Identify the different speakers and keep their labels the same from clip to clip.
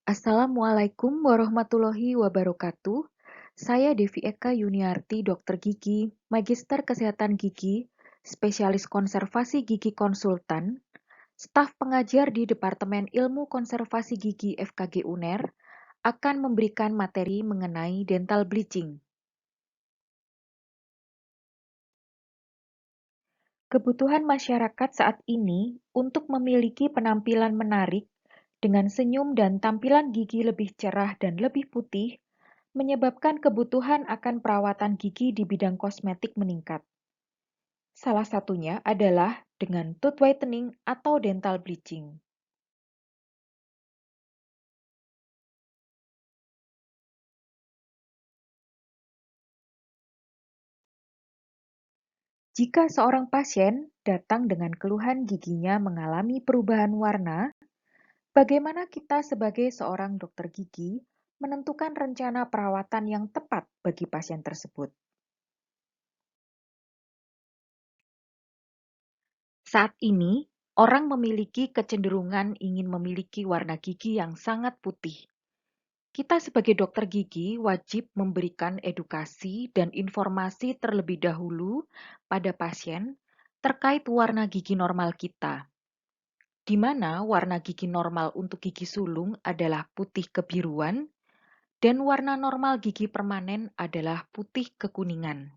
Speaker 1: Assalamualaikum warahmatullahi wabarakatuh. Saya Devi Eka Yuniarti, Dokter Gigi, Magister Kesehatan Gigi, Spesialis Konservasi Gigi Konsultan, staf pengajar di Departemen Ilmu Konservasi Gigi FKG UNER, akan memberikan materi mengenai dental bleaching. Kebutuhan masyarakat saat ini untuk memiliki penampilan menarik dengan senyum dan tampilan gigi lebih cerah dan lebih putih menyebabkan kebutuhan akan perawatan gigi di bidang kosmetik meningkat. Salah satunya adalah dengan tooth whitening atau dental bleaching. Jika seorang pasien datang dengan keluhan giginya mengalami perubahan warna, bagaimana kita sebagai seorang dokter gigi menentukan rencana perawatan yang tepat bagi pasien tersebut? Saat ini, orang memiliki kecenderungan ingin memiliki warna gigi yang sangat putih. Kita sebagai dokter gigi wajib memberikan edukasi dan informasi terlebih dahulu pada pasien terkait warna gigi normal kita, di mana warna gigi normal untuk gigi sulung adalah putih kebiruan dan warna normal gigi permanen adalah putih kekuningan.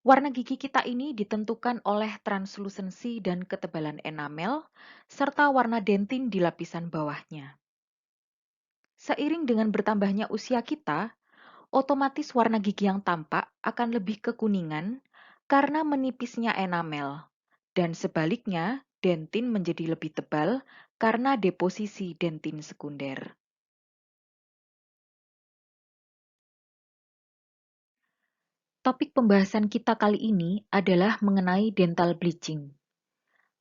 Speaker 1: Warna gigi kita ini ditentukan oleh translusensi dan ketebalan enamel, serta warna dentin di lapisan bawahnya. Seiring dengan bertambahnya usia kita, otomatis warna gigi yang tampak akan lebih kekuningan karena menipisnya enamel, dan sebaliknya dentin menjadi lebih tebal karena deposisi dentin sekunder. Topik pembahasan kita kali ini adalah mengenai dental bleaching.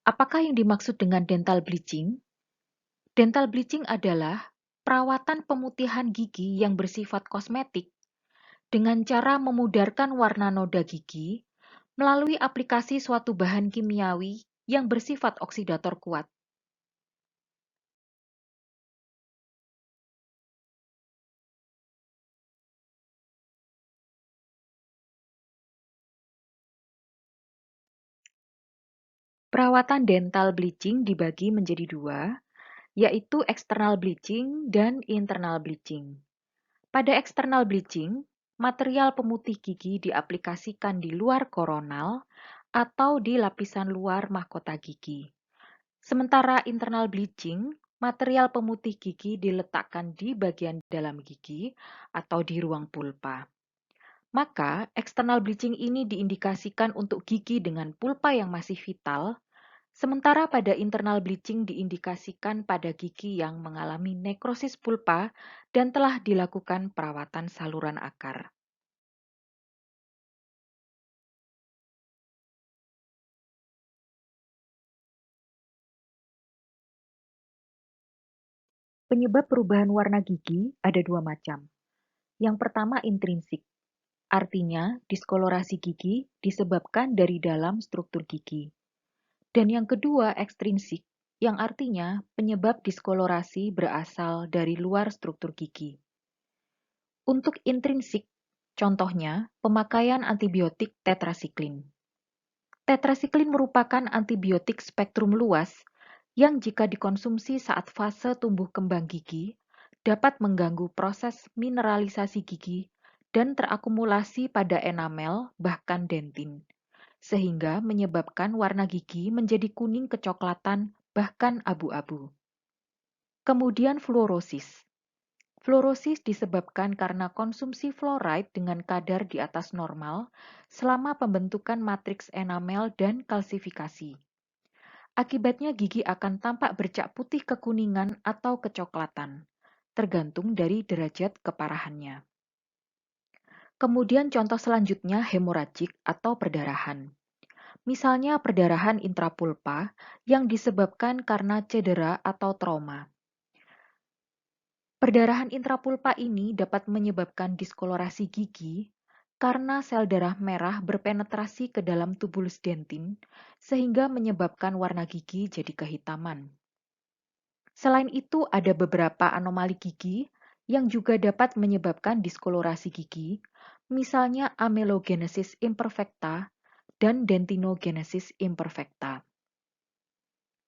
Speaker 1: Apakah yang dimaksud dengan dental bleaching? Dental bleaching adalah perawatan pemutihan gigi yang bersifat kosmetik dengan cara memudarkan warna noda gigi melalui aplikasi suatu bahan kimiawi yang bersifat oksidator kuat. Perawatan dental bleaching dibagi menjadi dua, yaitu external bleaching dan internal bleaching. Pada external bleaching, material pemutih gigi diaplikasikan di luar koronal atau di lapisan luar mahkota gigi. Sementara internal bleaching, material pemutih gigi diletakkan di bagian dalam gigi atau di ruang pulpa. Maka, external bleaching ini diindikasikan untuk gigi dengan pulpa yang masih vital, sementara pada internal bleaching diindikasikan pada gigi yang mengalami nekrosis pulpa dan telah dilakukan perawatan saluran akar. Penyebab perubahan warna gigi ada dua macam. Yang pertama intrinsik, artinya diskolorasi gigi disebabkan dari dalam struktur gigi. Dan yang kedua ekstrinsik, yang artinya penyebab diskolorasi berasal dari luar struktur gigi. Untuk intrinsik, contohnya pemakaian antibiotik tetrasiklin. Tetrasiklin merupakan antibiotik spektrum luas yang jika dikonsumsi saat fase tumbuh kembang gigi dapat mengganggu proses mineralisasi gigi dan terakumulasi pada enamel bahkan dentin, sehingga menyebabkan warna gigi menjadi kuning kecoklatan bahkan abu-abu. Kemudian fluorosis. Fluorosis disebabkan karena konsumsi fluoride dengan kadar di atas normal selama pembentukan matriks enamel dan kalsifikasi. Akibatnya gigi akan tampak bercak putih kekuningan atau kecoklatan, tergantung dari derajat keparahannya. Kemudian contoh selanjutnya hemoragik atau perdarahan. Misalnya perdarahan intrapulpa yang disebabkan karena cedera atau trauma. Perdarahan intrapulpa ini dapat menyebabkan diskolorasi gigi karena sel darah merah berpenetrasi ke dalam tubulus dentin sehingga menyebabkan warna gigi jadi kehitaman. Selain itu, ada beberapa anomali gigi yang juga dapat menyebabkan diskolorasi gigi, misalnya amelogenesis imperfecta dan dentinogenesis imperfecta.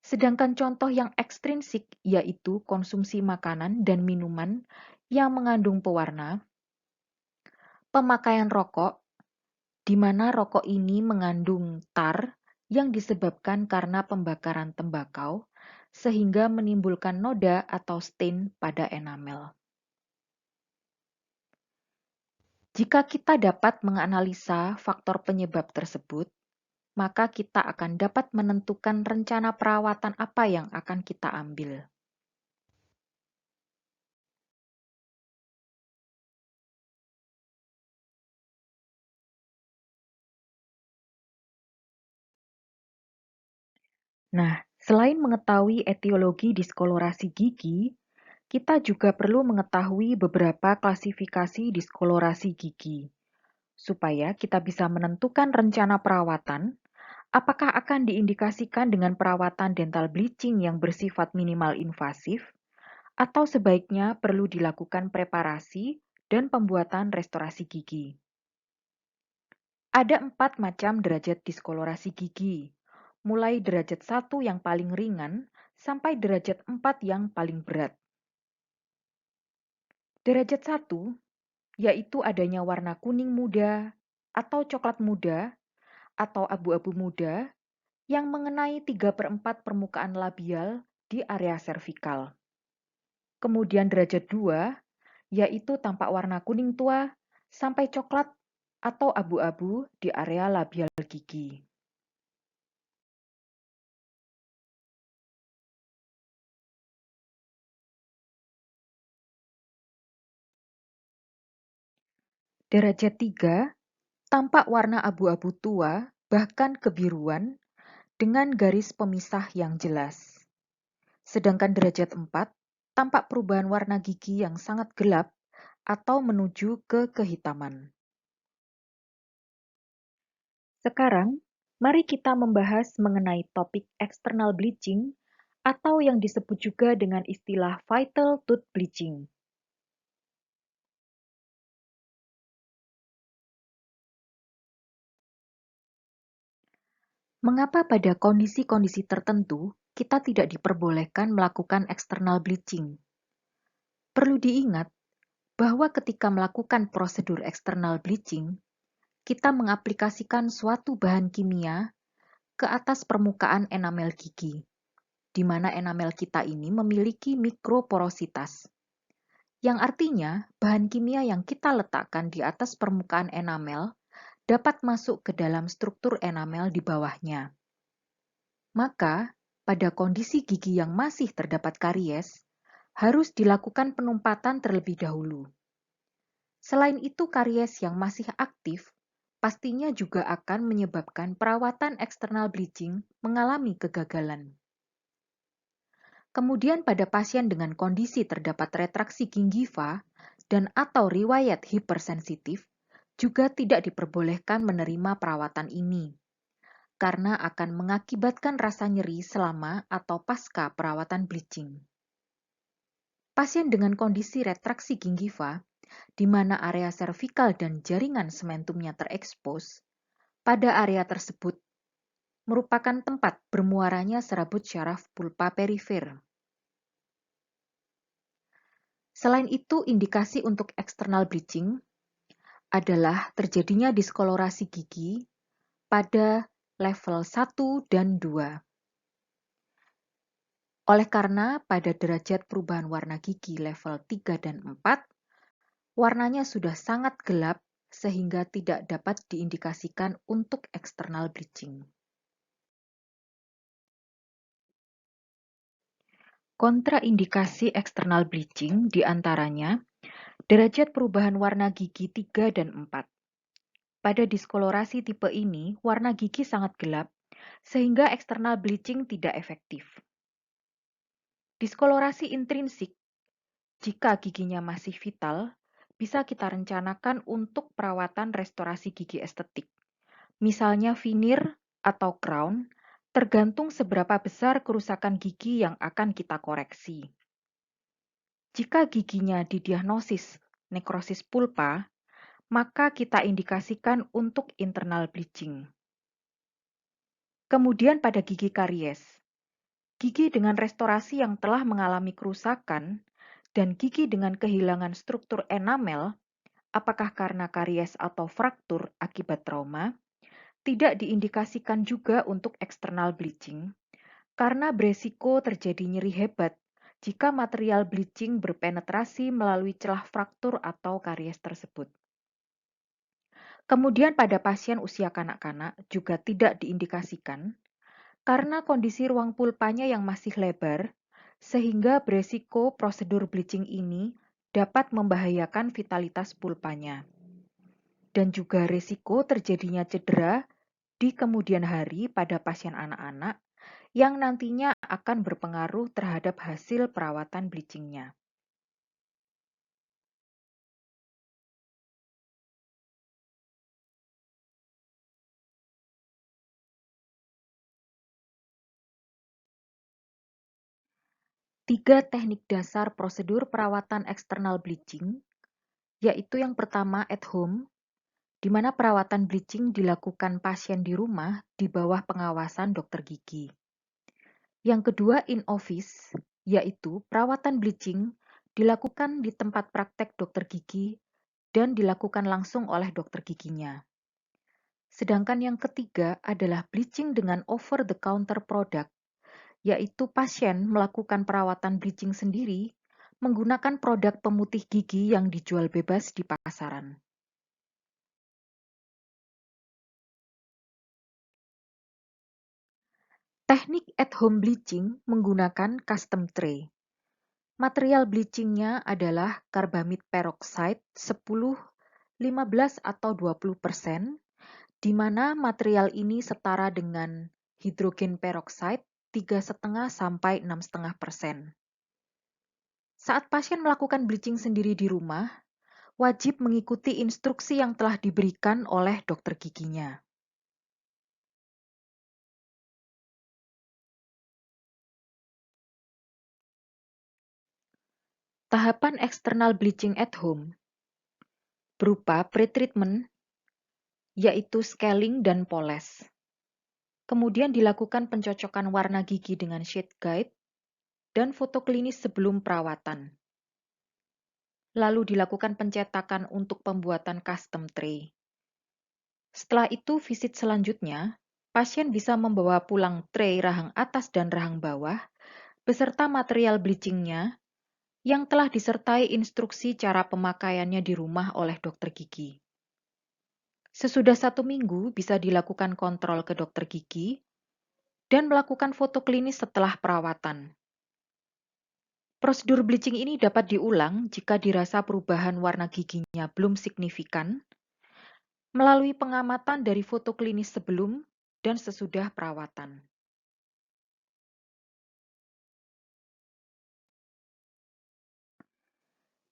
Speaker 1: Sedangkan contoh yang ekstrinsik yaitu konsumsi makanan dan minuman yang mengandung pewarna, pemakaian rokok, di mana rokok ini mengandung tar yang disebabkan karena pembakaran tembakau, sehingga menimbulkan noda atau stain pada enamel. Jika kita dapat menganalisa faktor penyebab tersebut, maka kita akan dapat menentukan rencana perawatan apa yang akan kita ambil. Nah, selain mengetahui etiologi diskolorasi gigi, kita juga perlu mengetahui beberapa klasifikasi diskolorasi gigi, supaya kita bisa menentukan rencana perawatan, apakah akan diindikasikan dengan perawatan dental bleaching yang bersifat minimal invasif, atau sebaiknya perlu dilakukan preparasi dan pembuatan restorasi gigi. Ada 4 macam derajat diskolorasi gigi, mulai derajat 1 yang paling ringan sampai derajat 4 yang paling berat. Derajat 1 yaitu adanya warna kuning muda atau coklat muda atau abu-abu muda yang mengenai 3/4 permukaan labial di area servikal. Kemudian derajat 2 yaitu tampak warna kuning tua sampai coklat atau abu-abu di area labial gigi. Derajat 3 tampak warna abu-abu tua bahkan kebiruan dengan garis pemisah yang jelas. Sedangkan derajat 4 tampak perubahan warna gigi yang sangat gelap atau menuju ke kehitaman. Sekarang, mari kita membahas mengenai topik external bleaching atau yang disebut juga dengan istilah vital tooth bleaching. Mengapa pada kondisi-kondisi tertentu kita tidak diperbolehkan melakukan external bleaching? Perlu diingat bahwa ketika melakukan prosedur external bleaching, kita mengaplikasikan suatu bahan kimia ke atas permukaan enamel gigi, di mana enamel kita ini memiliki mikroporositas, yang artinya bahan kimia yang kita letakkan di atas permukaan enamel dapat masuk ke dalam struktur enamel di bawahnya. Maka, pada kondisi gigi yang masih terdapat karies, harus dilakukan penumpatan terlebih dahulu. Selain itu, karies yang masih aktif pastinya juga akan menyebabkan perawatan eksternal bleaching mengalami kegagalan. Kemudian pada pasien dengan kondisi terdapat retraksi gingiva dan atau riwayat hipersensitif juga tidak diperbolehkan menerima perawatan ini, karena akan mengakibatkan rasa nyeri selama atau pasca perawatan bleaching. Pasien dengan kondisi retraksi gingiva, di mana area servikal dan jaringan sementumnya terekspos, pada area tersebut merupakan tempat bermuaranya serabut syaraf pulpa perifer. Selain itu, indikasi untuk external bleaching adalah terjadinya diskolorasi gigi pada level 1 dan 2. Oleh karena pada derajat perubahan warna gigi level 3 dan 4, warnanya sudah sangat gelap sehingga tidak dapat diindikasikan untuk external bleaching. Kontraindikasi external bleaching diantaranya derajat perubahan warna gigi 3 dan 4. Pada diskolorasi tipe ini, warna gigi sangat gelap, sehingga external bleaching tidak efektif. Diskolorasi intrinsik, jika giginya masih vital, bisa kita rencanakan untuk perawatan restorasi gigi estetik, misalnya veneer atau crown, Tergantung seberapa besar kerusakan gigi yang akan kita koreksi. Jika giginya didiagnosis nekrosis pulpa, maka kita indikasikan untuk internal bleaching. Kemudian pada gigi karies. Gigi dengan restorasi yang telah mengalami kerusakan dan gigi dengan kehilangan struktur enamel, apakah karena karies atau fraktur akibat trauma, tidak diindikasikan juga untuk external bleaching karena beresiko terjadi nyeri hebat jika material bleaching berpenetrasi melalui celah fraktur atau karies tersebut. Kemudian pada pasien usia kanak-kanak juga tidak diindikasikan karena kondisi ruang pulpanya yang masih lebar, sehingga beresiko prosedur bleaching ini dapat membahayakan vitalitas pulpanya. Dan juga risiko terjadinya cedera di kemudian hari pada pasien anak-anak yang nantinya akan berpengaruh terhadap hasil perawatan bleachingnya. Tiga teknik dasar prosedur perawatan eksternal bleaching, yaitu yang pertama at home, di mana perawatan bleaching dilakukan pasien di rumah di bawah pengawasan dokter gigi. Yang kedua in office, yaitu perawatan bleaching dilakukan di tempat praktek dokter gigi dan dilakukan langsung oleh dokter giginya. Sedangkan yang ketiga adalah bleaching dengan over-the-counter product, yaitu pasien melakukan perawatan bleaching sendiri menggunakan produk pemutih gigi yang dijual bebas di pasaran. Teknik at-home bleaching menggunakan custom tray. Material bleachingnya adalah karbamid peroxide 10, 15, atau 20%, di mana material ini setara dengan hidrogen peroxide 3,5 sampai 6,5%. Saat pasien melakukan bleaching sendiri di rumah, wajib mengikuti instruksi yang telah diberikan oleh dokter giginya. Tahapan external bleaching at home berupa pre-treatment, yaitu scaling dan poles. Kemudian dilakukan pencocokan warna gigi dengan shade guide dan foto klinis sebelum perawatan. Lalu dilakukan pencetakan untuk pembuatan custom tray. Setelah itu, visit selanjutnya, pasien bisa membawa pulang tray rahang atas dan rahang bawah beserta material bleachingnya yang telah disertai instruksi cara pemakaiannya di rumah oleh dokter gigi. Sesudah 1 minggu bisa dilakukan kontrol ke dokter gigi dan melakukan foto klinis setelah perawatan. Prosedur bleaching ini dapat diulang jika dirasa perubahan warna giginya belum signifikan melalui pengamatan dari foto klinis sebelum dan sesudah perawatan.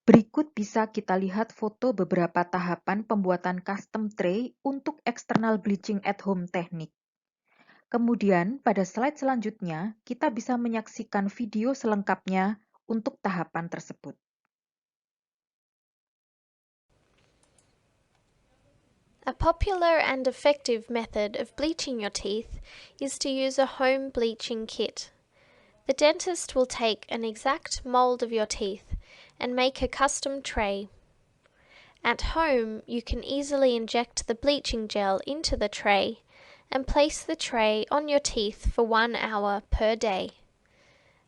Speaker 1: Berikut bisa kita lihat foto beberapa tahapan pembuatan custom tray untuk external bleaching at home teknik. Kemudian, pada slide selanjutnya, kita bisa menyaksikan video selengkapnya untuk tahapan tersebut.
Speaker 2: A popular and effective method of bleaching your teeth is to use a home bleaching kit. The dentist will take an exact mold of your teeth and make a custom tray. At home, you can easily inject the bleaching gel into the tray and place the tray on your teeth for 1 hour per day.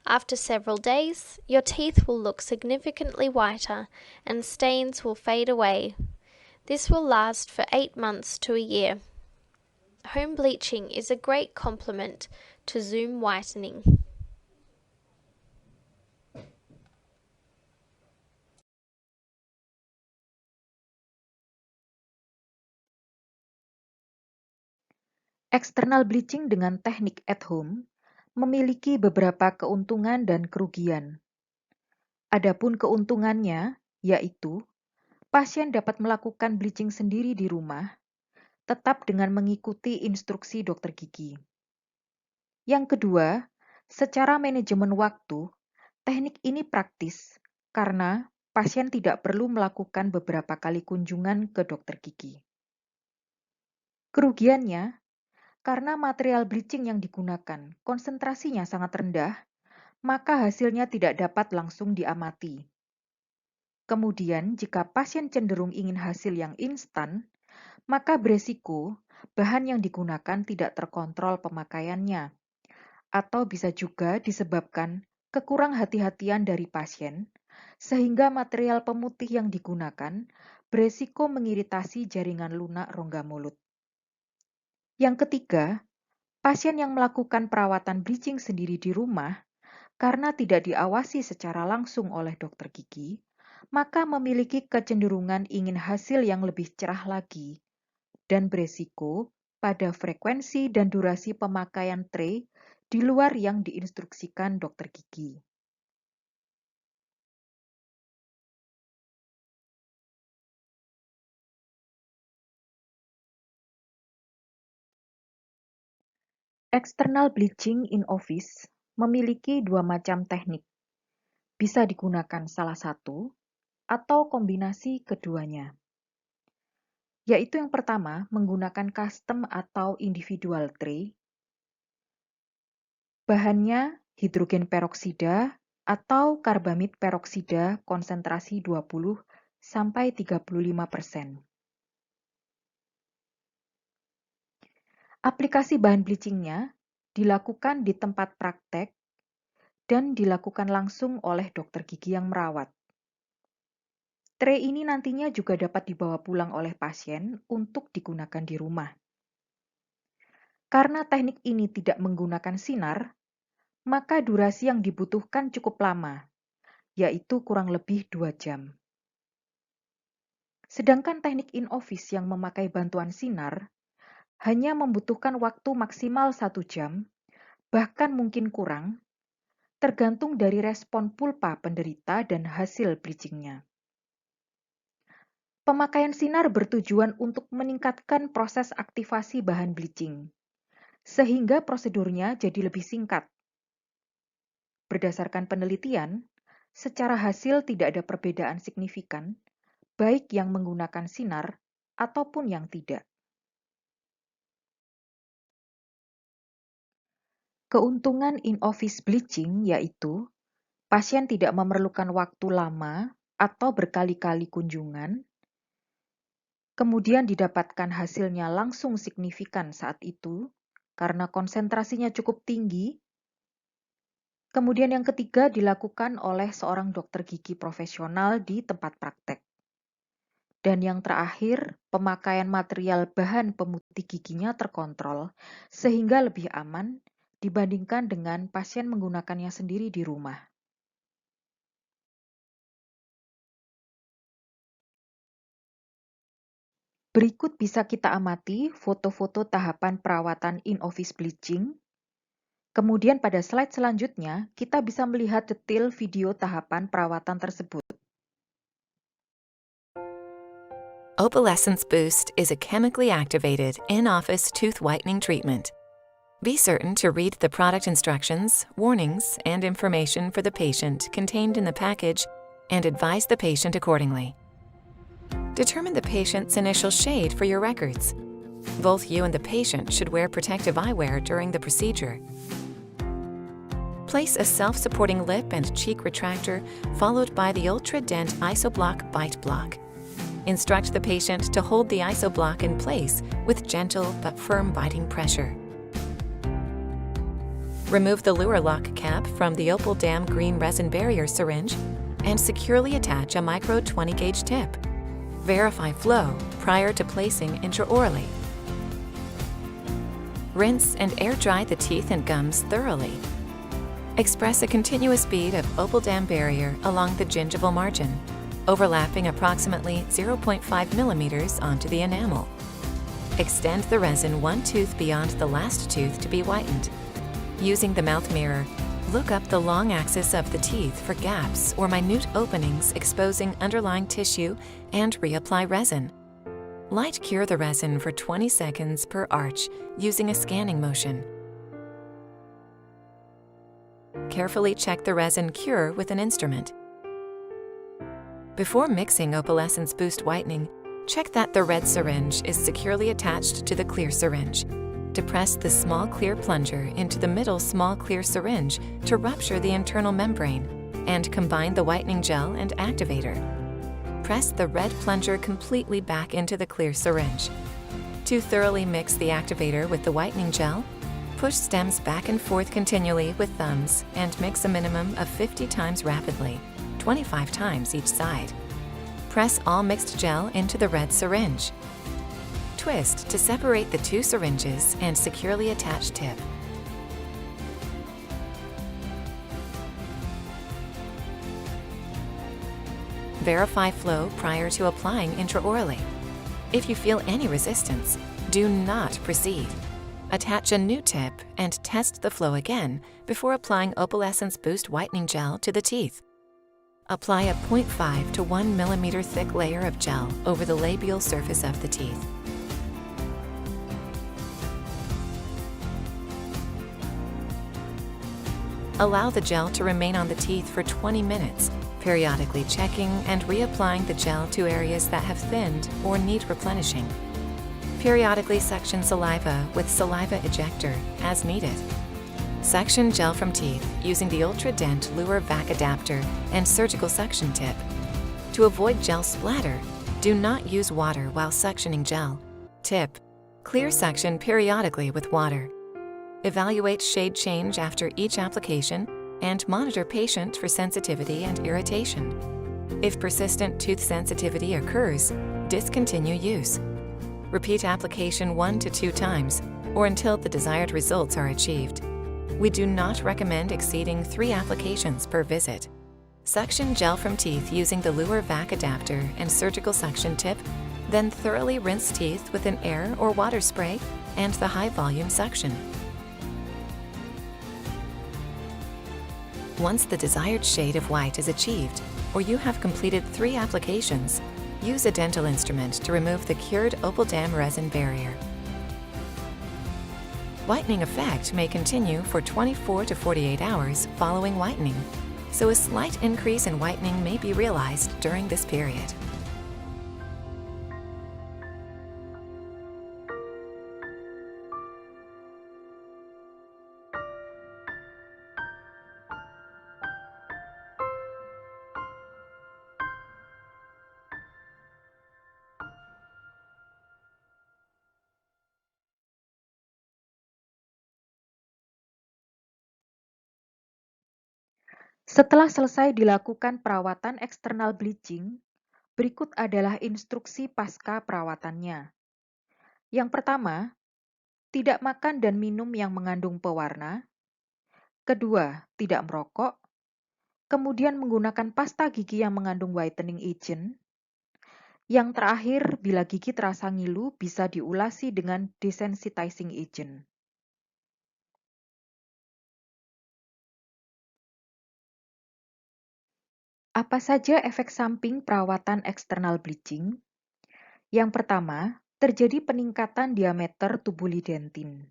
Speaker 2: After several days, your teeth will look significantly whiter and stains will fade away. This will last for 8 months to a year. Home bleaching is a great complement to Zoom whitening.
Speaker 1: External bleaching dengan teknik at home memiliki beberapa keuntungan dan kerugian. Adapun keuntungannya, yaitu pasien dapat melakukan bleaching sendiri di rumah, tetap dengan mengikuti instruksi dokter gigi. Yang kedua, secara manajemen waktu, teknik ini praktis karena pasien tidak perlu melakukan beberapa kali kunjungan ke dokter gigi. Kerugiannya, karena material bleaching yang digunakan konsentrasinya sangat rendah, maka hasilnya tidak dapat langsung diamati. Kemudian, jika pasien cenderung ingin hasil yang instan, maka beresiko bahan yang digunakan tidak terkontrol pemakaiannya, atau bisa juga disebabkan kekurang hati-hatian dari pasien, sehingga material pemutih yang digunakan beresiko mengiritasi jaringan lunak rongga mulut. Yang ketiga, pasien yang melakukan perawatan bleaching sendiri di rumah karena tidak diawasi secara langsung oleh dokter gigi, maka memiliki kecenderungan ingin hasil yang lebih cerah lagi dan beresiko pada frekuensi dan durasi pemakaian tray di luar yang diinstruksikan dokter gigi. External bleaching in office memiliki dua macam teknik. Bisa digunakan salah satu atau kombinasi keduanya. Yaitu yang pertama, menggunakan custom atau individual tray. Bahannya hidrogen peroksida atau karbamid peroksida konsentrasi 20–35%. Aplikasi bahan bleachingnya dilakukan di tempat praktek dan dilakukan langsung oleh dokter gigi yang merawat. Tray ini nantinya juga dapat dibawa pulang oleh pasien untuk digunakan di rumah. Karena teknik ini tidak menggunakan sinar, maka durasi yang dibutuhkan cukup lama, yaitu kurang lebih 2 jam. Sedangkan teknik in-office yang memakai bantuan sinar hanya membutuhkan waktu maksimal 1 jam, bahkan mungkin kurang, tergantung dari respon pulpa penderita dan hasil bleachingnya. Pemakaian sinar bertujuan untuk meningkatkan proses aktivasi bahan bleaching, sehingga prosedurnya jadi lebih singkat. Berdasarkan penelitian, secara hasil tidak ada perbedaan signifikan, baik yang menggunakan sinar ataupun yang tidak. Keuntungan in-office bleaching yaitu pasien tidak memerlukan waktu lama atau berkali-kali kunjungan, kemudian didapatkan hasilnya langsung signifikan saat itu karena konsentrasinya cukup tinggi. Kemudian yang ketiga dilakukan oleh seorang dokter gigi profesional di tempat praktek. Dan yang terakhir, pemakaian material bahan pemutih giginya terkontrol sehingga lebih aman dibandingkan dengan pasien menggunakannya sendiri di rumah. Berikut bisa kita amati foto-foto tahapan perawatan in-office bleaching. Kemudian pada slide selanjutnya, kita bisa melihat detail video tahapan perawatan tersebut.
Speaker 3: Opalescence Boost is a chemically activated in-office tooth whitening treatment. Be certain to read the product instructions, warnings, and information for the patient contained in the package and advise the patient accordingly. Determine the patient's initial shade for your records. Both you and the patient should wear protective eyewear during the procedure. Place a self-supporting lip and cheek retractor followed by the Ultra Dent IsoBlock Bite Block. Instruct the patient to hold the IsoBlock in place with gentle but firm biting pressure. Remove the Luer Lock cap from the Opal-Dam green resin barrier syringe and securely attach a micro 20-gauge tip. Verify flow prior to placing intraorally. Rinse and air dry the teeth and gums thoroughly. Express a continuous bead of Opal-Dam barrier along the gingival margin, overlapping approximately 0.5 millimeters onto the enamel. Extend the resin one tooth beyond the last tooth to be whitened. Using the mouth mirror, look up the long axis of the teeth for gaps or minute openings exposing underlying tissue and reapply resin. Light cure the resin for 20 seconds per arch using a scanning motion. Carefully check the resin cure with an instrument. Before mixing Opalescence Boost Whitening, check that the red syringe is securely attached to the clear syringe. Depress the small clear plunger into the middle small clear syringe to rupture the internal membrane, and combine the whitening gel and activator. Press the red plunger completely back into the clear syringe. To thoroughly mix the activator with the whitening gel, push stems back and forth continually with thumbs and mix a minimum of 50 times rapidly, 25 times each side. Press all mixed gel into the red syringe. Twist to separate the two syringes and securely attach tip. Verify flow prior to applying intraorally. If you feel any resistance, do not proceed. Attach a new tip and test the flow again before applying Opalescence Boost Whitening Gel to the teeth. Apply a 0.5 to 1 millimeter thick layer of gel over the labial surface of the teeth. Allow the gel to remain on the teeth for 20 minutes, periodically checking and reapplying the gel to areas that have thinned or need replenishing. Periodically suction saliva with saliva ejector as needed. Suction gel from teeth using the Ultradent Luer Vac adapter and surgical suction tip. To avoid gel splatter, do not use water while suctioning gel. Tip: clear suction periodically with water. Evaluate shade change after each application and monitor patient for sensitivity and irritation. If persistent tooth sensitivity occurs, discontinue use. Repeat application 1 to 2 times or until the desired results are achieved. We do not recommend exceeding 3 applications per visit. Suction gel from teeth using the Luer Vac adapter and surgical suction tip, then thoroughly rinse teeth with an air or water spray and the high-volume suction. Once the desired shade of white is achieved, or you have completed 3 applications, use a dental instrument to remove the cured Opal-Dam resin barrier. Whitening effect may continue for 24 to 48 hours following whitening, so a slight increase in whitening may be realized during this period.
Speaker 1: Setelah selesai dilakukan perawatan eksternal bleaching, berikut adalah instruksi pasca perawatannya. Yang pertama, tidak makan dan minum yang mengandung pewarna. Kedua, tidak merokok. Kemudian menggunakan pasta gigi yang mengandung whitening agent. Yang terakhir, bila gigi terasa ngilu, bisa diulasi dengan desensitizing agent. Apa saja efek samping perawatan eksternal bleaching? Yang pertama, terjadi peningkatan diameter tubuli dentin,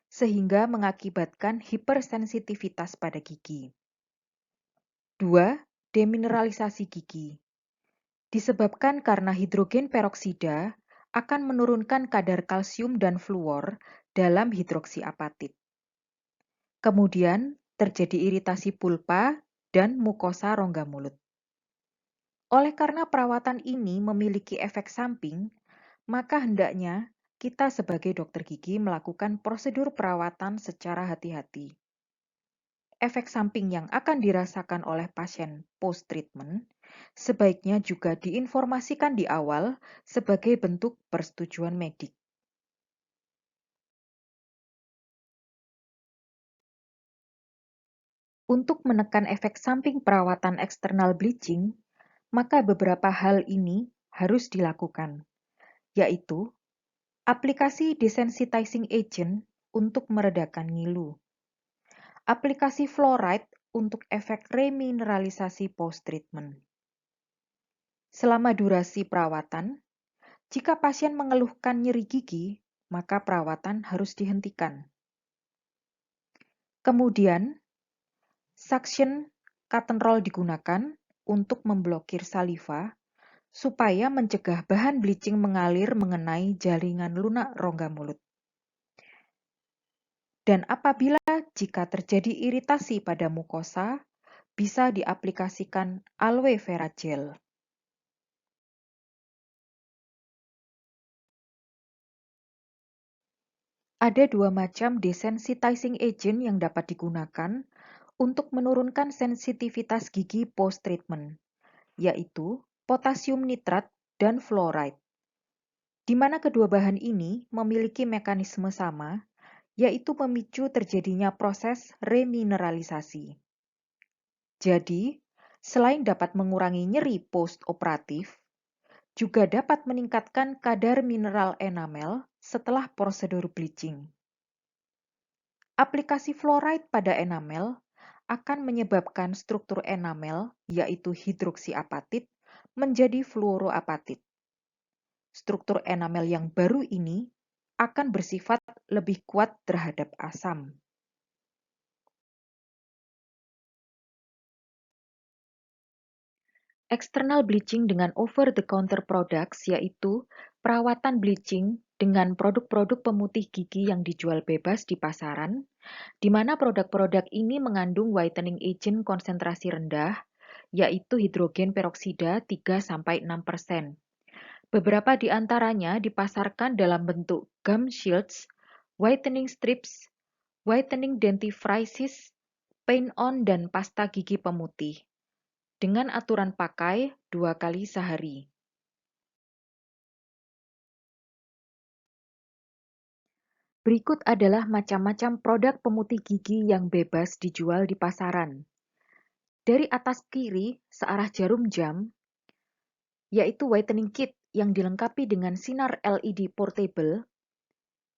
Speaker 1: sehingga mengakibatkan hipersensitivitas pada gigi. 2. Demineralisasi gigi. Disebabkan karena hidrogen peroksida akan menurunkan kadar kalsium dan fluor dalam hidroksiapatit. Kemudian, terjadi iritasi pulpa dan mukosa rongga mulut. Oleh karena perawatan ini memiliki efek samping, maka hendaknya kita sebagai dokter gigi melakukan prosedur perawatan secara hati-hati. Efek samping yang akan dirasakan oleh pasien post-treatment sebaiknya juga diinformasikan di awal sebagai bentuk persetujuan medik. Untuk menekan efek samping perawatan eksternal bleaching, maka beberapa hal ini harus dilakukan, yaitu aplikasi desensitizing agent untuk meredakan ngilu, aplikasi fluoride untuk efek remineralisasi post-treatment. Selama durasi perawatan, jika pasien mengeluhkan nyeri gigi, maka perawatan harus dihentikan. Kemudian, Suction cotton roll digunakan untuk memblokir saliva supaya mencegah bahan bleaching mengalir mengenai jaringan lunak rongga mulut. Dan apabila jika terjadi iritasi pada mukosa, bisa diaplikasikan aloe vera gel. Ada dua macam desensitizing agent yang dapat digunakan untuk menurunkan sensitivitas gigi post-treatment, yaitu potasium nitrat dan fluoride, di mana kedua bahan ini memiliki mekanisme sama, yaitu memicu terjadinya proses remineralisasi. Jadi, selain dapat mengurangi nyeri post-operatif, juga dapat meningkatkan kadar mineral enamel setelah prosedur bleaching. Aplikasi fluoride pada enamel akan menyebabkan struktur enamel, yaitu hidroksiapatit, menjadi fluoroapatit. Struktur enamel yang baru ini akan bersifat lebih kuat terhadap asam. External bleaching dengan over-the-counter products yaitu perawatan bleaching dengan produk-produk pemutih gigi yang dijual bebas di pasaran, di mana produk-produk ini mengandung whitening agent konsentrasi rendah, yaitu hidrogen peroksida 3-6%. Beberapa di antaranya dipasarkan dalam bentuk gum shields, whitening strips, whitening dentifrices, paint-on, dan pasta gigi pemutih, dengan aturan pakai 2 kali sehari. Berikut adalah macam-macam produk pemutih gigi yang bebas dijual di pasaran. Dari atas kiri, searah jarum jam, yaitu whitening kit yang dilengkapi dengan sinar LED portable.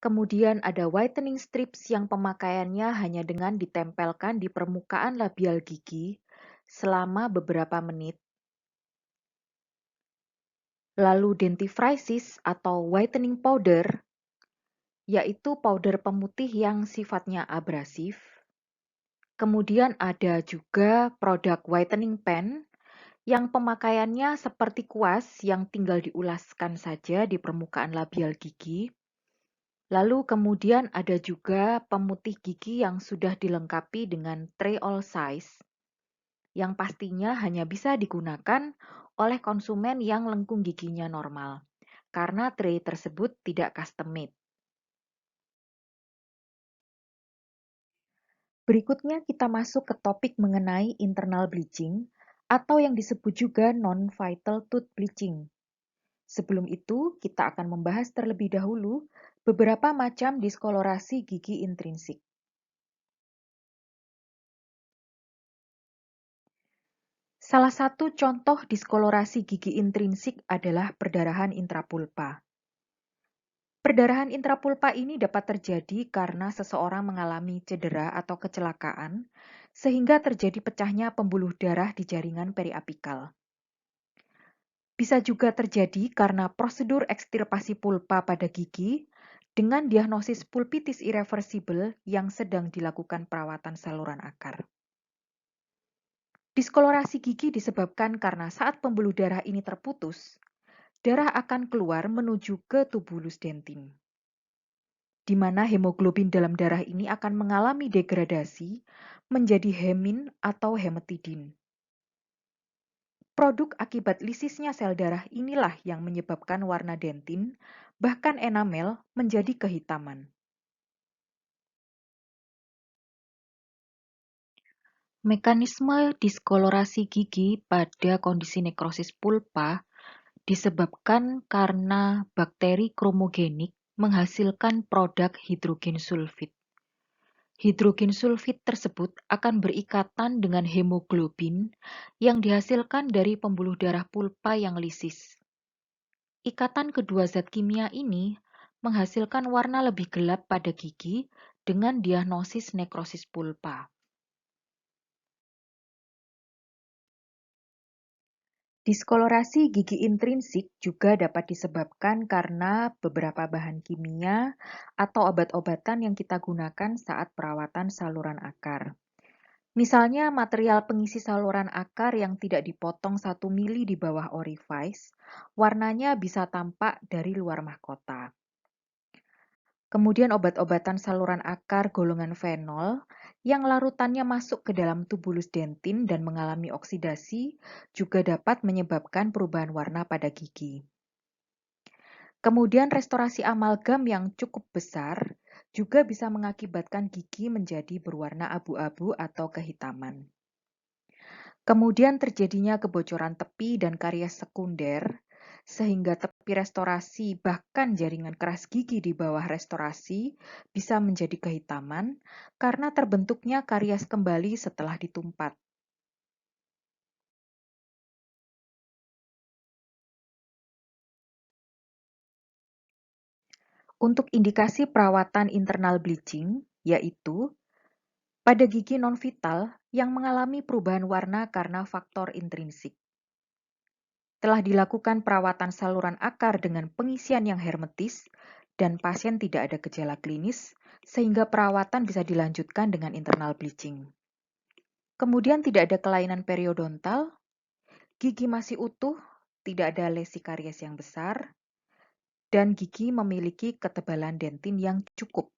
Speaker 1: Kemudian ada whitening strips yang pemakaiannya hanya dengan ditempelkan di permukaan labial gigi selama beberapa menit. Lalu dentifrices atau whitening powder, yaitu powder pemutih yang sifatnya abrasif. Kemudian ada juga produk whitening pen yang pemakaiannya seperti kuas yang tinggal diulaskan saja di permukaan labial gigi. Lalu kemudian ada juga pemutih gigi yang sudah dilengkapi dengan tray all size, yang pastinya hanya bisa digunakan oleh konsumen yang lengkung giginya normal, karena tray tersebut tidak custom made. Berikutnya kita masuk ke topik mengenai internal bleaching atau yang disebut juga non-vital tooth bleaching. Sebelum itu, kita akan membahas terlebih dahulu beberapa macam diskolorasi gigi intrinsik. Salah satu contoh diskolorasi gigi intrinsik adalah perdarahan intrapulpa. Perdarahan intrapulpa ini dapat terjadi karena seseorang mengalami cedera atau kecelakaan, sehingga terjadi pecahnya pembuluh darah di jaringan periapikal. Bisa juga terjadi karena prosedur ekstirpasi pulpa pada gigi dengan diagnosis pulpitis irreversible yang sedang dilakukan perawatan saluran akar. Diskolorasi gigi disebabkan karena saat pembuluh darah ini terputus, darah akan keluar menuju ke tubulus dentin, di mana hemoglobin dalam darah ini akan mengalami degradasi menjadi hemin atau hemetidin. Produk akibat lisisnya sel darah inilah yang menyebabkan warna dentin, bahkan enamel, menjadi kehitaman. Mekanisme diskolorasi gigi pada kondisi nekrosis pulpa disebabkan karena bakteri kromogenik menghasilkan produk hidrogen sulfit. Hidrogen sulfit tersebut akan berikatan dengan hemoglobin yang dihasilkan dari pembuluh darah pulpa yang lisis. Ikatan kedua zat kimia ini menghasilkan warna lebih gelap pada gigi dengan diagnosis nekrosis pulpa. Diskolorasi gigi intrinsik juga dapat disebabkan karena beberapa bahan kimia atau obat-obatan yang kita gunakan saat perawatan saluran akar. Misalnya material pengisi saluran akar yang tidak dipotong 1 mili di bawah orifice, warnanya bisa tampak dari luar mahkota. Kemudian obat-obatan saluran akar golongan fenol yang larutannya masuk ke dalam tubulus dentin dan mengalami oksidasi juga dapat menyebabkan perubahan warna pada gigi. Kemudian restorasi amalgam yang cukup besar juga bisa mengakibatkan gigi menjadi berwarna abu-abu atau kehitaman. Kemudian terjadinya kebocoran tepi dan karies sekunder, sehingga tepi restorasi bahkan jaringan keras gigi di bawah restorasi bisa menjadi kehitaman karena terbentuknya karies kembali setelah ditumpat. Untuk indikasi perawatan internal bleaching, yaitu pada gigi non-vital yang mengalami perubahan warna karena faktor intrinsik. Telah dilakukan perawatan saluran akar dengan pengisian yang hermetis dan pasien tidak ada gejala klinis, sehingga perawatan bisa dilanjutkan dengan internal bleaching. Kemudian tidak ada kelainan periodontal, gigi masih utuh, tidak ada lesi karies yang besar, dan gigi memiliki ketebalan dentin yang cukup.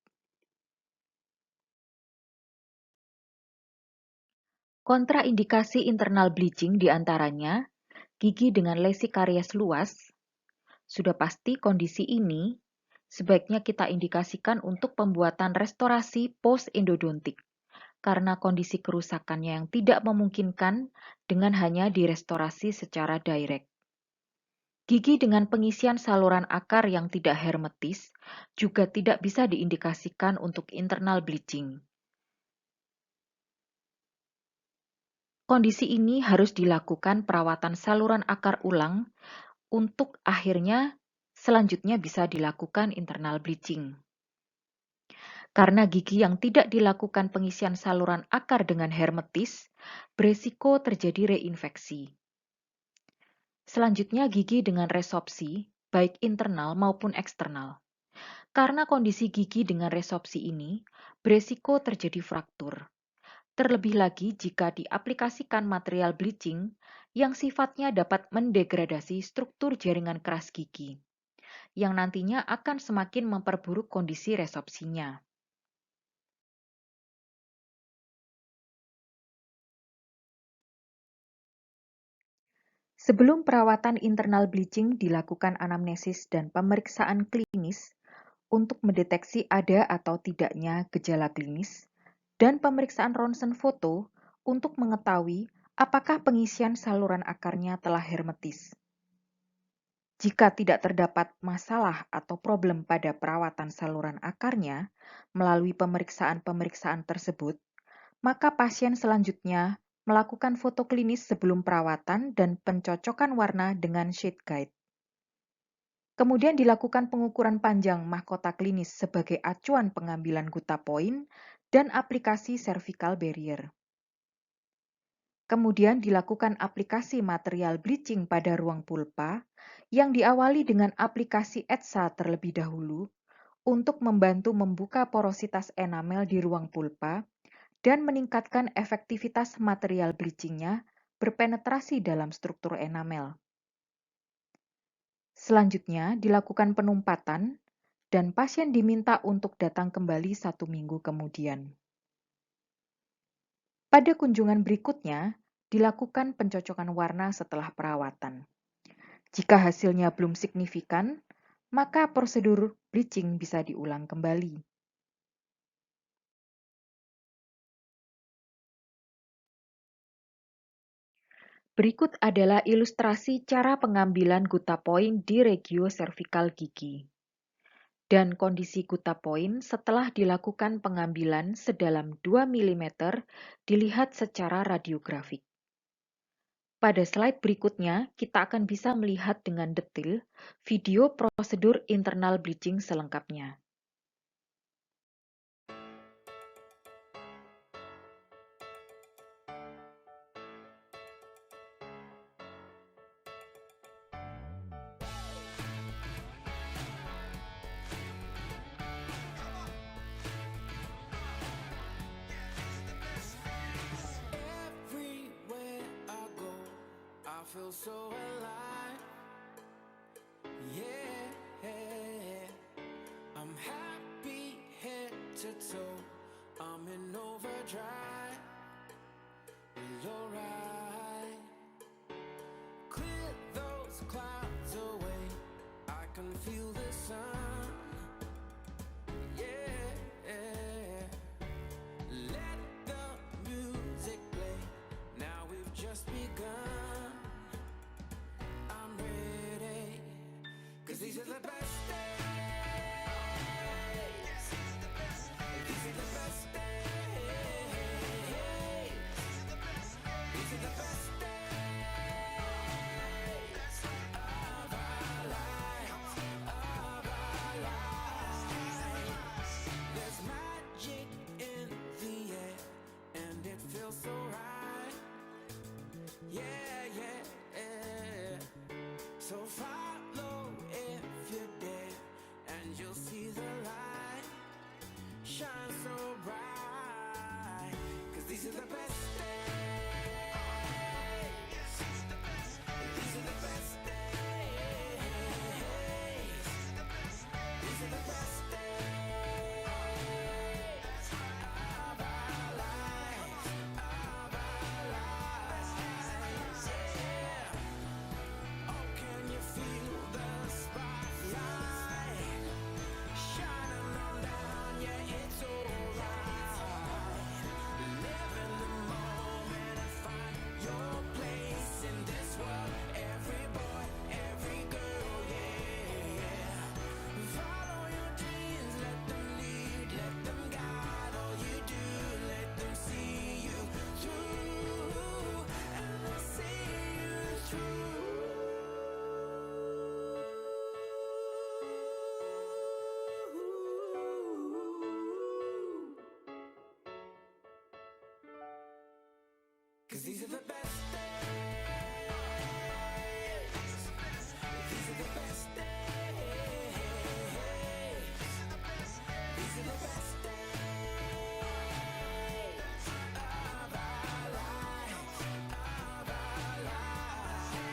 Speaker 1: Kontraindikasi internal bleaching diantaranya gigi dengan lesi karies luas. Sudah pasti kondisi ini sebaiknya kita indikasikan untuk pembuatan restorasi post-endodontik karena kondisi kerusakannya yang tidak memungkinkan dengan hanya direstorasi secara direct. Gigi dengan pengisian saluran akar yang tidak hermetis juga tidak bisa diindikasikan untuk internal bleaching. Kondisi ini harus dilakukan perawatan saluran akar ulang untuk akhirnya selanjutnya bisa dilakukan internal bleaching. Karena gigi yang tidak dilakukan pengisian saluran akar dengan hermetis, beresiko terjadi reinfeksi. Selanjutnya gigi dengan resorpsi, baik internal maupun eksternal. Karena kondisi gigi dengan resorpsi ini, beresiko terjadi fraktur. Terlebih lagi jika diaplikasikan material bleaching yang sifatnya dapat mendegradasi struktur jaringan keras gigi, yang nantinya akan semakin memperburuk kondisi resorpsinya. Sebelum perawatan internal bleaching dilakukan anamnesis dan pemeriksaan klinis untuk mendeteksi ada atau tidaknya gejala klinis, dan pemeriksaan ronsen foto untuk mengetahui apakah pengisian saluran akarnya telah hermetis. Jika tidak terdapat masalah atau problem pada perawatan saluran akarnya melalui pemeriksaan-pemeriksaan tersebut, maka pasien selanjutnya melakukan foto klinis sebelum perawatan dan pencocokan warna dengan shade guide. Kemudian dilakukan pengukuran panjang mahkota klinis sebagai acuan pengambilan gutta point dan aplikasi cervical barrier. Kemudian dilakukan aplikasi material bleaching pada ruang pulpa yang diawali dengan aplikasi ETSA terlebih dahulu untuk membantu membuka porositas enamel di ruang pulpa dan meningkatkan efektivitas material bleachingnya berpenetrasi dalam struktur enamel. Selanjutnya dilakukan penumpatan dan pasien diminta untuk datang kembali 1 minggu kemudian. Pada kunjungan berikutnya, dilakukan pencocokan warna setelah perawatan. Jika hasilnya belum signifikan, maka prosedur bleaching bisa diulang kembali. Berikut adalah ilustrasi cara pengambilan gutta point di regio cervical gigi dan kondisi gutta point setelah dilakukan pengambilan sedalam 2 mm dilihat secara radiografik. Pada slide berikutnya, kita akan bisa melihat dengan detail video prosedur internal bleaching selengkapnya.
Speaker 4: feel so alive. Yeah, I'm happy head to toe. I'm in overdrive. Well, alright. Clear those clouds away. I can feel the sun. Yeah, let the music play. Now we've just begun. I'm ready, 'cause these are the best days. These are the best days. These are the best days of our lives, of our lives. There's magic in the air, and it feels so right. Yeah, yeah. So follow if you dare, and you'll see the light shine so bright. 'Cause these are the best days. These are the best days. These are the best days of our lives, of our lives. Yeah. Oh, can you feel the spotlight shining on down? Yeah, it's alright. Live in the moment and find your place in this world. Every boy, every girl, yeah. Follow your dreams, let them lead, let them guide. All you do, let them see you through, and they'll see you through. 'Cause these are the best days. These are the best days. These are the best days of our lives, of our lives.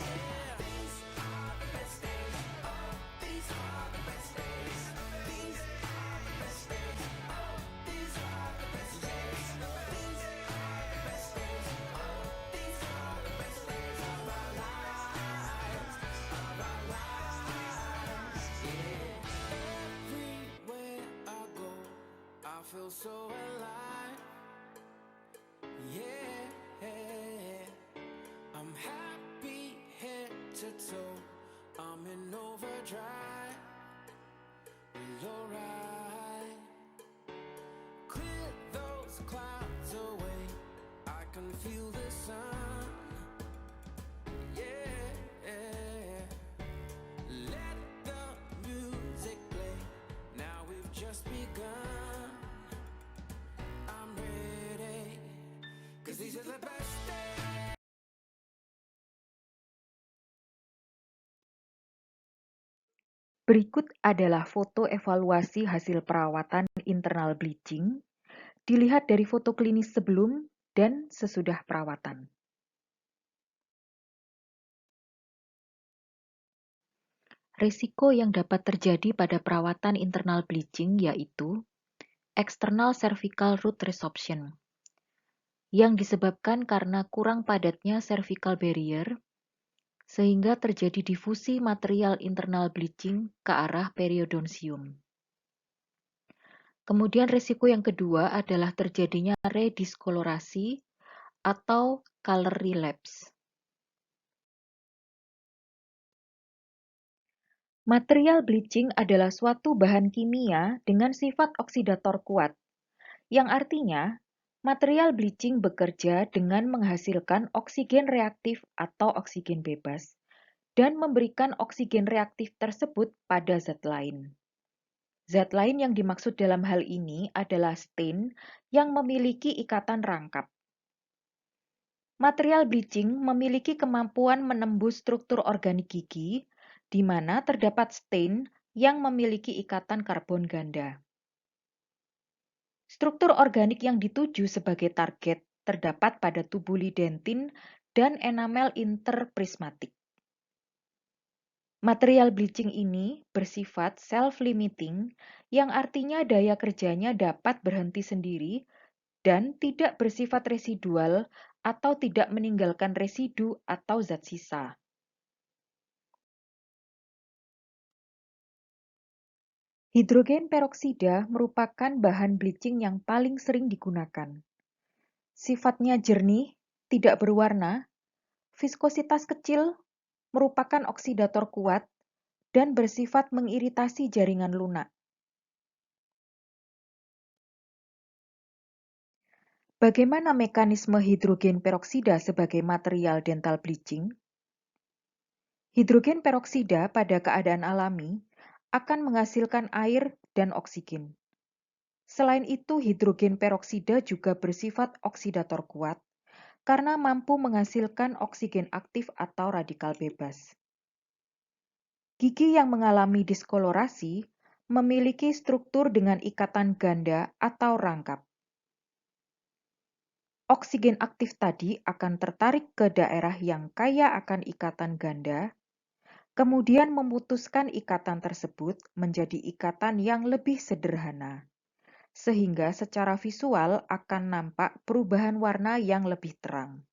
Speaker 4: Yeah. These are the best days. Oh, these are the best days. These are the best days. Oh, these are the best days. These are the best days. Oh, these are the best days of our lives, of our lives. Yeah. Everywhere I go, I feel so alive. Yeah, I'm happy head to toe. I'm in overdrive. Well, alright. Clear those clouds away. I can feel the sun. Yeah, let the music play. Now we've just begun. I'm ready, 'cause these are the best days.
Speaker 1: Berikut adalah foto evaluasi hasil perawatan internal bleaching, dilihat dari foto klinis sebelum dan sesudah perawatan. Risiko yang dapat terjadi pada perawatan internal bleaching yaitu external cervical root resorption, yang disebabkan karena kurang padatnya cervical barrier, sehingga terjadi difusi material internal bleaching ke arah periodontium. Kemudian risiko yang kedua adalah terjadinya rediskolorasi atau color relapse. Material bleaching adalah suatu bahan kimia dengan sifat oksidator kuat, yang artinya material bleaching bekerja dengan menghasilkan oksigen reaktif atau oksigen bebas dan memberikan oksigen reaktif tersebut pada zat lain. Zat lain yang dimaksud dalam hal ini adalah stain yang memiliki ikatan rangkap. Material bleaching memiliki kemampuan menembus struktur organik gigi, di mana terdapat stain yang memiliki ikatan karbon ganda. Struktur organik yang dituju sebagai target terdapat pada tubulidentin dan enamel interprismatik. Material bleaching ini bersifat self-limiting, yang artinya daya kerjanya dapat berhenti sendiri dan tidak bersifat residual atau tidak meninggalkan residu atau zat sisa. Hidrogen peroksida merupakan bahan bleaching yang paling sering digunakan. Sifatnya jernih, tidak berwarna, viskositas kecil, merupakan oksidator kuat, dan bersifat mengiritasi jaringan lunak. Bagaimana mekanisme hidrogen peroksida sebagai material dental bleaching? Hidrogen peroksida pada keadaan alami akan menghasilkan air dan oksigen. Selain itu, hidrogen peroksida juga bersifat oksidator kuat karena mampu menghasilkan oksigen aktif atau radikal bebas. Gigi yang mengalami diskolorasi memiliki struktur dengan ikatan ganda atau rangkap. Oksigen aktif tadi akan tertarik ke daerah yang kaya akan ikatan ganda, kemudian memutuskan ikatan tersebut menjadi ikatan yang lebih sederhana, sehingga secara visual akan nampak perubahan warna yang lebih terang.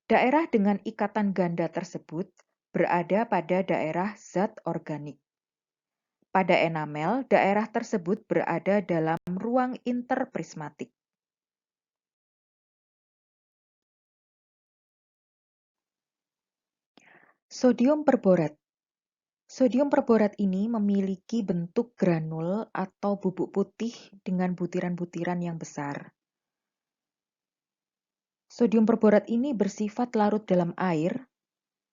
Speaker 1: Daerah dengan ikatan ganda tersebut berada pada daerah zat organik. Pada enamel, daerah tersebut berada dalam ruang interprismatik. Sodium perborat. Sodium perborat ini memiliki bentuk granul atau bubuk putih dengan butiran-butiran yang besar. Sodium perborat ini bersifat larut dalam air,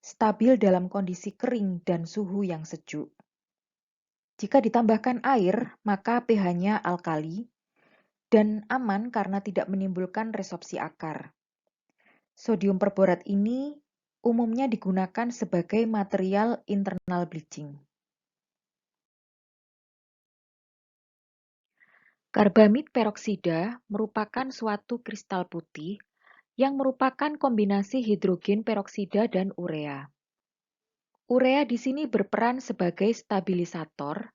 Speaker 1: stabil dalam kondisi kering dan suhu yang sejuk. Jika ditambahkan air, maka pH-nya alkali dan aman karena tidak menimbulkan resorpsi akar. Sodium perborat ini umumnya digunakan sebagai material internal bleaching. Karbamid peroksida merupakan suatu kristal putih yang merupakan kombinasi hidrogen peroksida dan urea. Urea di sini berperan sebagai stabilisator,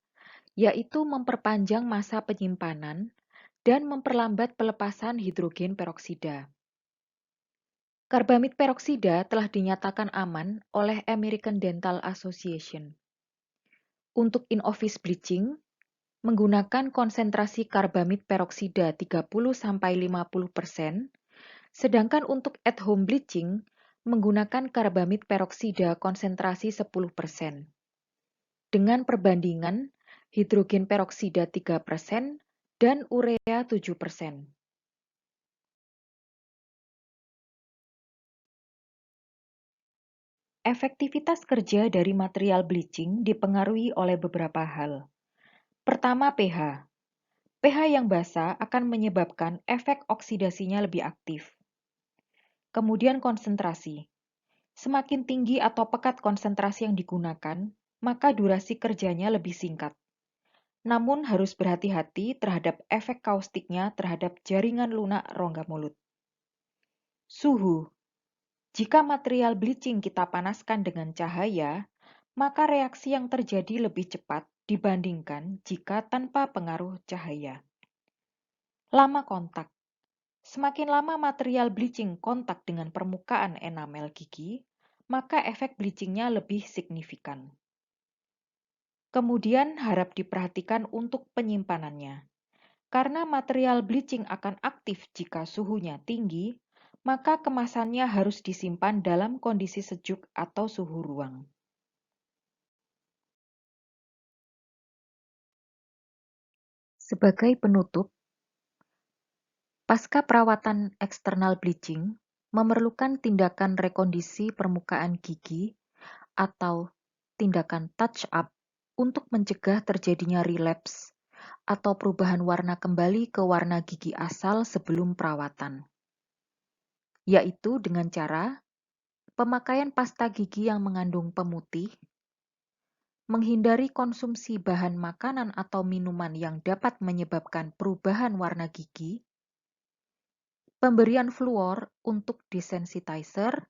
Speaker 1: yaitu memperpanjang masa penyimpanan dan memperlambat pelepasan hidrogen peroksida. Karbamid peroksida telah dinyatakan aman oleh American Dental Association. Untuk in-office bleaching, menggunakan konsentrasi karbamid peroksida 30–50%, sedangkan untuk at-home bleaching, menggunakan karbamid peroksida konsentrasi 10%. Dengan perbandingan hidrogen peroksida 3% dan urea 7%. Efektivitas kerja dari material bleaching dipengaruhi oleh beberapa hal. Pertama, pH. pH yang basa akan menyebabkan efek oksidasinya lebih aktif. Kemudian konsentrasi. Semakin tinggi atau pekat konsentrasi yang digunakan, maka durasi kerjanya lebih singkat. Namun harus berhati-hati terhadap efek kaustiknya terhadap jaringan lunak rongga mulut. Suhu. Jika material bleaching kita panaskan dengan cahaya, maka reaksi yang terjadi lebih cepat dibandingkan jika tanpa pengaruh cahaya. Lama kontak. Semakin lama material bleaching kontak dengan permukaan enamel gigi, maka efek bleachingnya lebih signifikan. Kemudian harap diperhatikan untuk penyimpanannya. Karena material bleaching akan aktif jika suhunya tinggi, maka kemasannya harus disimpan dalam kondisi sejuk atau suhu ruang. Sebagai penutup, pasca perawatan eksternal bleaching memerlukan tindakan rekondisi permukaan gigi atau tindakan touch-up untuk mencegah terjadinya relapse atau perubahan warna kembali ke warna gigi asal sebelum perawatan, yaitu dengan cara pemakaian pasta gigi yang mengandung pemutih, menghindari konsumsi bahan makanan atau minuman yang dapat menyebabkan perubahan warna gigi, pemberian fluor untuk desensitizer,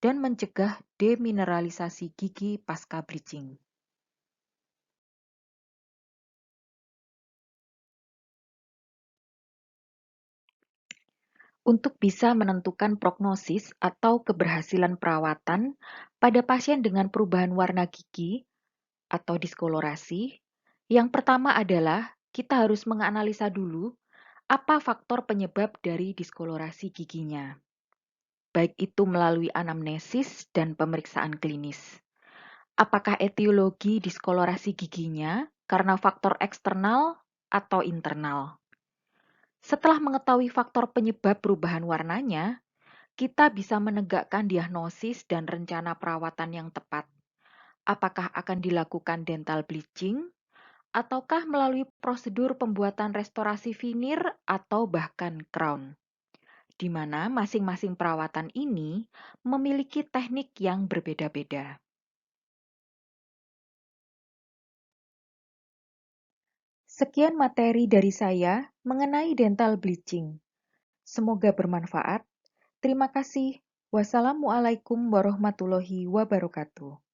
Speaker 1: dan mencegah demineralisasi gigi pasca bleaching. Untuk bisa menentukan prognosis atau keberhasilan perawatan pada pasien dengan perubahan warna gigi atau diskolorasi, yang pertama adalah kita harus menganalisa dulu apa faktor penyebab dari diskolorasi giginya, baik itu melalui anamnesis dan pemeriksaan klinis. Apakah etiologi diskolorasi giginya karena faktor eksternal atau internal? Setelah mengetahui faktor penyebab perubahan warnanya, kita bisa menegakkan diagnosis dan rencana perawatan yang tepat. Apakah akan dilakukan dental bleaching, ataukah melalui prosedur pembuatan restorasi vinir atau bahkan crown, di mana masing-masing perawatan ini memiliki teknik yang berbeda-beda. Sekian materi dari saya mengenai dental bleaching. Semoga bermanfaat. Terima kasih. Wassalamualaikum warahmatullahi wabarakatuh.